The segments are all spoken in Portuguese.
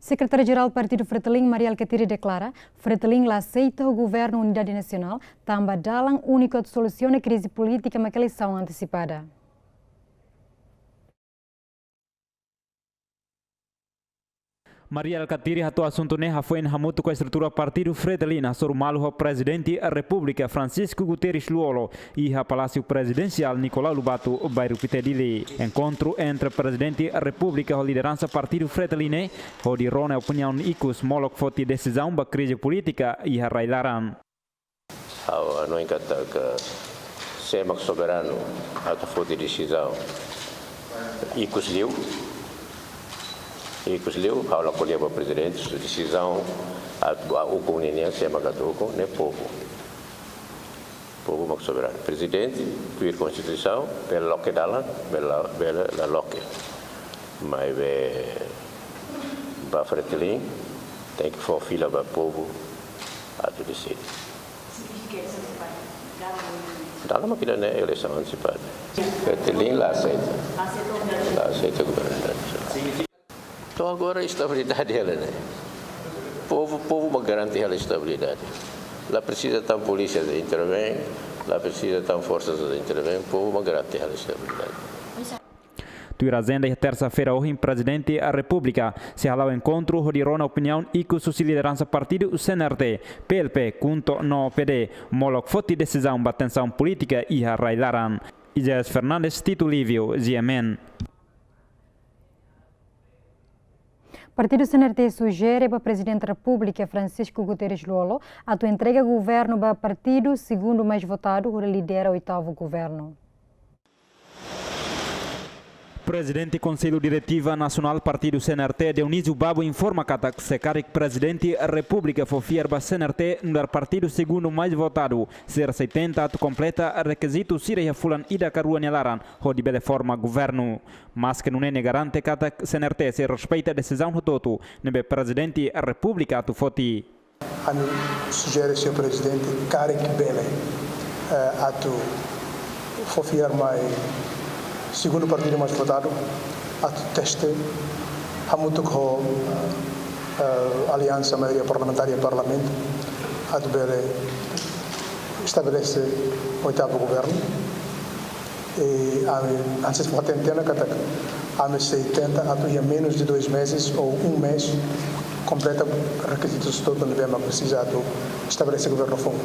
Secretária-Geral do Partido Fretilin, Maria Alcatiri, declara Fretilin aceita o governo Unidade Nacional, também dalam única solução à crise política na eleição antecipada. Maria Alcatiri hatu assunto neha foi hamutu com a estrutura partido Fretilin sobre o presidente da República Francisco Guterres Luolo e a Palácio Presidencial Nicolau Lobato bairro Pitedili. Encontro entre presidente da República e a liderança partido Fretilin onde rona opinião icus molok foti decisão da crise política e a railaran. Não encanta que semak soberano atau foti decisão icus liu ao acolher o presidente, a decisão o comunidade se magatuco ne povo mak soberano presidente cuir constituição pela loque dala bela la loque mas ba Fretilin tem que for fila ba povo a tu decide dala makina ne eleição antecipada Fretilin lá aceita o governo. Então agora a estabilidade ela, né? Povo garante a estabilidade. Lá precisa ter polícia de intervém, lá precisa ter forças de intervém, povo garante a estabilidade. Tuirazenda e terça-feira o presidente da República se halou encontro de rona opinião e com sua liderança partido CNRT, PLP, junto no PD, molok foti decisão da tensão política e a railaran. Isaías Fernandes, Tito Lívio, GMN. Partido CNRT sugere para o Presidente da República, Francisco Guterres Luolo, a tua entrega governo para partido segundo mais votado, que lidera o oitavo governo. Presidente do Conselho Diretiva Nacional Partido CNRT, Dionísio Babo, informa que o secretário Presidente da República fofiar para CNRT no partido segundo mais votado. Ser 70 completa requisito Sira Fulan Ida Caruana Laran, onde de forma governo. Mas que não é garante que o CNRT se respeita a decisão do todo, nebe Presidente da República a tu foti. Sugere Sr. Presidente Karik Bele a tu fofiar mais segundo partido mais votado, a teste, há muito com a aliança maioria parlamentar e parlamento, a estabelece o oitavo governo, e antes de fazer antena, a 70, a menos de 2 meses ou 1 mês, completa requisitos todos no nível precisado, estabelece o governo fundo.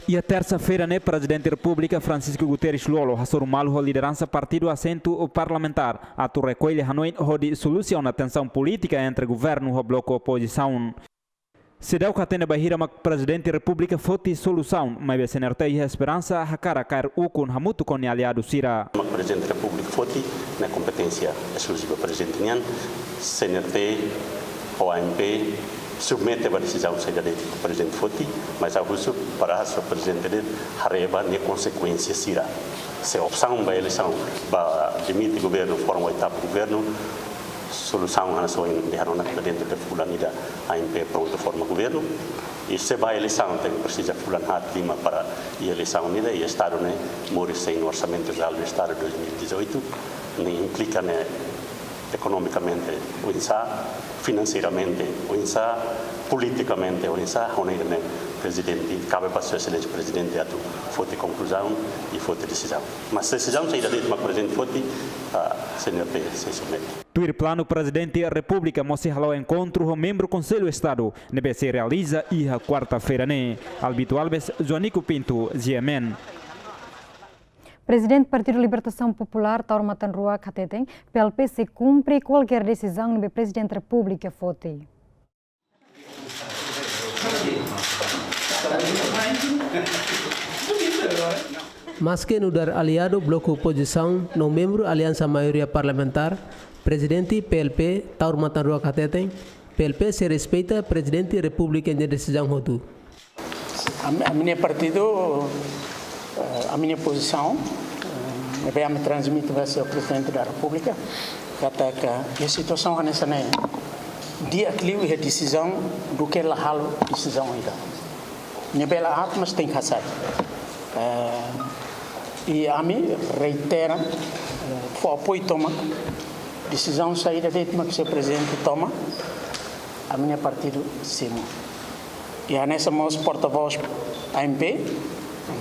E a terça-feira, né, Presidente da República Francisco Guterres Luolo assumiu a liderança partido assento parlamentar. A tu recolhe a noite de solução na tensão política entre governo e bloco oposição. Se deu que atende Bahia, mas Presidente da República foi solução, mas a CNRT e a esperança a cara cair o com hamuto com o aliado Sira. O Presidente da República foi na competência exclusiva do Presidente Nian, CNRT, OAMP, submete a decisão do Presidente Foti, mas a uso para o Presidente dele arreba nem consequência Sira. Se a opção da eleição para demitir o governo, forma o oitavo governo, solução a nação derrama dentro da fulanida AMP pronto forma governo e se vai a eleição tem precisa fulanhar clima para a eleição unida e o Estado né morre sem orçamento geral do Estado de 2018 nem implica né economicamente o INSA financeiramente o INSA politicamente o INSA onde né presidente cabe para o excelente presidente a tu fote conclusão e fote decisão mas decisão saída dentro do presidente fote a CNRT se submete. Tuir plano Presidente da República mostra o encontro com membro do Conselho do Estado nebe se realiza e a quarta-feira né Albito Alves Joanico Pinto GMN. Presidente do Partido Libertação Popular, Tauro Matanrua Cateten, PLP se cumpre qualquer decisão no Presidente da República Foti. Mas que no dar aliado bloco oposição, no membro aliança maioria parlamentar, Presidente PLP, Tauro Matanrua Cateten, PLP se respeita Presidente da República em decisão rotu. A minha partido a minha posição eu me transmito ao Presidente da República que a situação é nessa dia que a decisão do que ela halo decisão ainda. Nebela mas tem que fazer. E a mim reitera o apoio toma decisão saída de que o Sr. Presidente toma a minha partido Simo. E a nessa nosso porta-voz AMP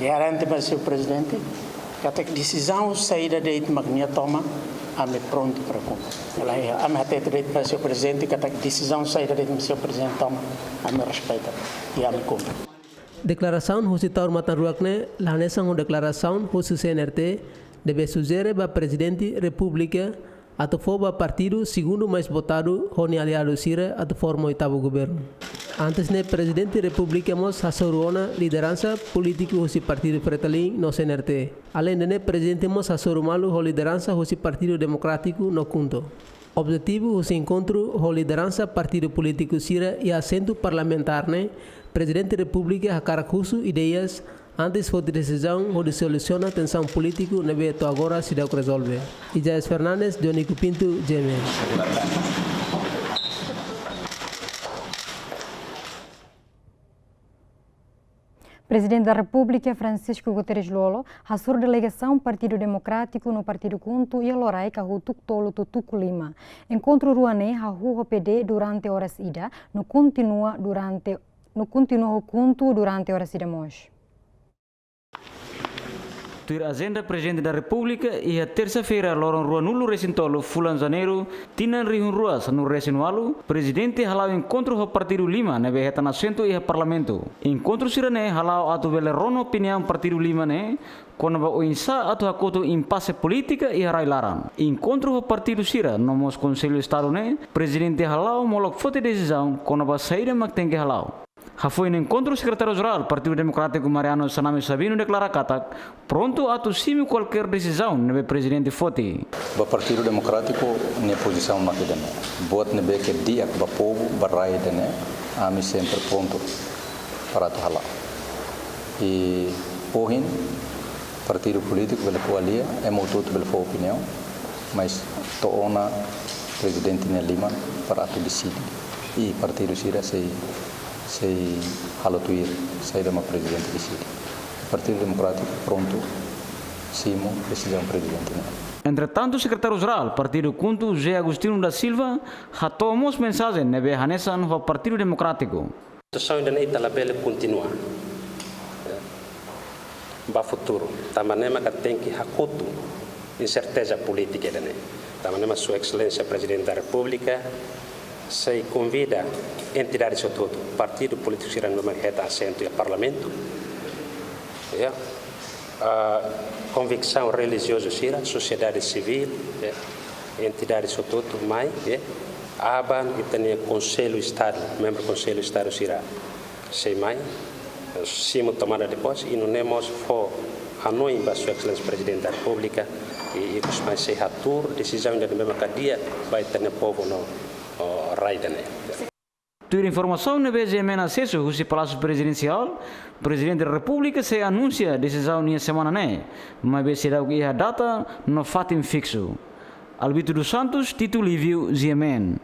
garante para o Sr. Presidente que a decisão saída de que minha toma a me pronto para cumprir. A minha até direito para o Sr. Presidente que a decisão saída de que o Sr. Presidente toma a me respeita e a me cumpre. Declaração husi taur matan ruakne lanesa uma declaração husi CNRT deve sugerir para presidente República atau foba partido segundo mais votado honi aliado sira atau forma oitavo governo. Antes ne presidente República mos hasoruona liderança político husi partido Fretilin no CNRT. Além de ne presidente mos hasorumalu ho liderança husi partido democrático no Kunto. Objetivo husi encontro ho liderança partido político sira e assento parlamentar ne presidente República hakarakusu ideias antes foi decisão ou de solucionar a tensão política na veto agora se deu resolver. Isaías Fernandes, Dionico Pinto, GMN. Presidente da República, Francisco Guterres Lolo, a sua delegação Partido Democrático no Partido Kuntu e a Lorai Kahutuk Tolo Tutuku Lima. Encontro Ruane, a Rua PD durante horas ida, no continua o Kuntu durante horas ida Moj. Tur agenda Presidente da República e a terça-feira lorong rua nulu recintolo fulan janeiro tinan rihun ruas no resinualu Presidente halau encontro ho Partido Lima na beheta na assento e parlamento. Encontro sirane halau atu vele rono opinião Partido Lima ne quando o insa atu hakoto impasse política e harai laran. Encontro ho Partido Sira no mos Conselho Estado ne Presidente halau molok fote decisão quando ba saída maktenge halau. Foi no encontro secretário-geral Partido Democrático Mariano Sanami Sabino declara katak pronto a assumir qualquer decisão no presidente Foti. O Partido Democrático na posição maquidane. Bot nebe que dia que o povo barai dene, a mim sempre pronto para tuhala. E pohin partido político pela coalia é muito pela sua opinião, mas toona presidente na Lima para tu decidir. E partido Sira sei halotuir sai da presidente decide. Partido Democrático pronto, Simo decisão presidente. Entretanto, o secretário-geral Partido Kuntu José Agostinho da Silva tomou mensagem na Behanessa no Partido Democrático. A situação ainda não bela continua. Para o futuro, também que tem que hakutu incerteza política dane. Também Sua Excelência Presidente da República se convida entidades de todo, partido político será no reta assento e parlamento, a convicção religiosa será sociedade civil, entidades de todo, mais, aban e tem conselho estado, membro do conselho estado será, sei mais, simo tomada depois e não temos for Hanoi para Sua Excelência Presidente da República e os mais se atur decisão da mesma cadeia vai ter no povo no Tur informação no BGMN acesso ao Palácio Presidencial, Presidente da República se anuncia a decisão nesta semana, mas será a data no fato fixo. Albito dos Santos, Tito Lívio, GMN.